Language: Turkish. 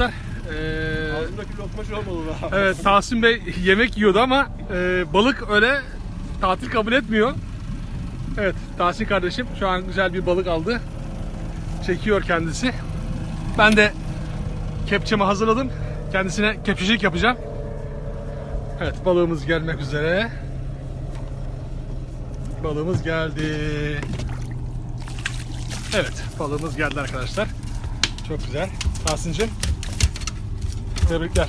Arkadaşlar Ağzımdaki lokma şu olmalı da. evet, Tahsin Bey yemek yiyordu ama balık öyle tatil kabul etmiyor. Evet, Tahsin kardeşim şu an güzel bir balık aldı. Çekiyor kendisi. Ben de kepçemi hazırladım. Kendisine kepçecilik yapacağım. Evet, balığımız gelmek üzere. Balığımız geldi. Evet, balığımız geldi arkadaşlar. Çok güzel. Tahsin'cim, tebrikler.